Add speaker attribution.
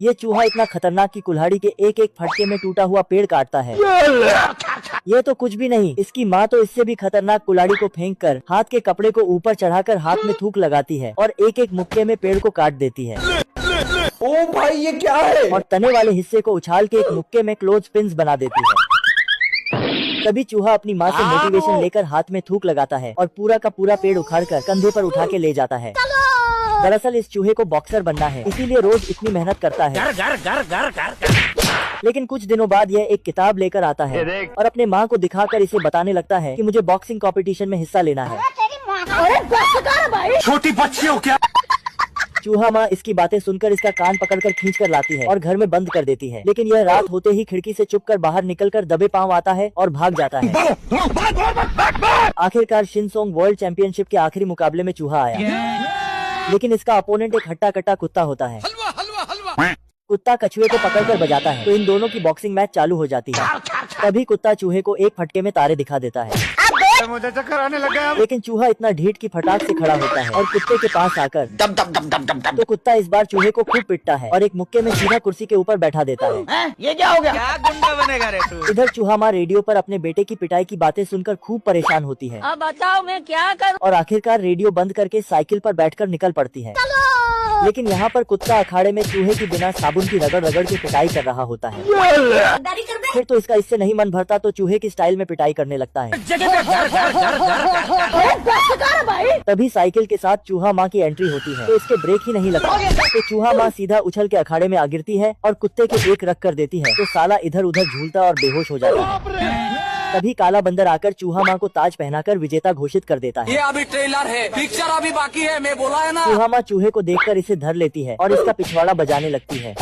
Speaker 1: ये चूहा इतना खतरनाक कि कुल्हाड़ी के एक एक फटके में टूटा हुआ पेड़ काटता है। ये तो कुछ भी नहीं, इसकी माँ तो इससे भी खतरनाक कुल्हाड़ी को फेंककर हाथ के कपड़े को ऊपर चढ़ाकर हाथ में थूक लगाती है और एक एक मुक्के में पेड़ को काट देती है।
Speaker 2: ओ भाई ये क्या है?
Speaker 1: और तने वाले हिस्से को उछाल के एक मुक्के में क्लोज पिंस बना देती है। तभी चूहा अपनी माँ से मोटिवेशन लेकर हाथ में थूक लगाता है और पूरा का पूरा पेड़ उखाड़कर कंधे पर उठा के ले जाता है। दरअसल इस चूहे को बॉक्सर बनना है, इसीलिए रोज इतनी मेहनत करता है। लेकिन कुछ दिनों बाद यह एक किताब लेकर आता है और अपने माँ को दिखाकर इसे बताने लगता है कि मुझे बॉक्सिंग कंपटीशन में हिस्सा लेना है।
Speaker 2: छोटी बच्ची हो क्या?
Speaker 1: चूहा माँ इसकी बातें सुनकर इसका कान पकड़कर खींच कर लाती है और घर में बंद कर देती है। लेकिन यह रात होते ही खिड़की से चुपकर बाहर निकलकर दबे पांव आता है और भाग जाता है। आखिरकार शिनसोंग वर्ल्ड चैंपियनशिप के आखिरी मुकाबले में चूहा आया, लेकिन इसका अपोनेंट एक हट्टा कट्टा कुत्ता होता है। कुत्ता कछुए को पकड़कर बजाता है तो इन दोनों की बॉक्सिंग मैच चालू हो जाती है। तभी कुत्ता चूहे को एक फटके में तारे दिखा देता है।
Speaker 2: मुझे चक्कर आने लग गया।
Speaker 1: लेकिन चूहा इतना ढीठ की फटाक से खड़ा होता है और कुत्ते के पास आकर
Speaker 2: दम दम दम दम दम दम।
Speaker 1: तो कुत्ता इस बार चूहे को खूब पिटता है और एक मुक्के में सीधा कुर्सी के ऊपर बैठा देता है।
Speaker 2: ये क्या हो गया?
Speaker 3: क्या गुंडा बनेगा रे तू?
Speaker 1: इधर चूहा माँ रेडियो पर अपने बेटे की पिटाई की बातें सुनकर खूब परेशान होती है।
Speaker 3: अब बताओ मैं क्या करूं?
Speaker 1: और आखिरकार रेडियो बंद करके साइकिल पर बैठकर निकल पड़ती है। लेकिन यहाँ पर कुत्ता अखाड़े में चूहे की बिना साबुन की रगड़ रगड़ के पिटाई कर रहा होता है। फिर तो इसका इससे नहीं मन भरता तो चूहे की स्टाइल में पिटाई करने लगता है। तभी साइकिल के साथ चूहा माँ की एंट्री होती है तो इसके ब्रेक ही नहीं लगता। तो चूहा माँ सीधा उछल के अखाड़े में आ गिरती है और कुत्ते के एक रख कर देती है तो साला इधर उधर झूलता और बेहोश हो जाता है। तभी काला बंदर आकर चूहा माँ को ताज पहनाकर विजेता घोषित कर देता है।
Speaker 3: ये अभी ट्रेलर है, पिक्चर अभी बाकी है, मैं बोला है ना।
Speaker 1: चूहा माँ चूहे को देखकर इसे धर लेती है और इसका पिछवाड़ा बजाने लगती है।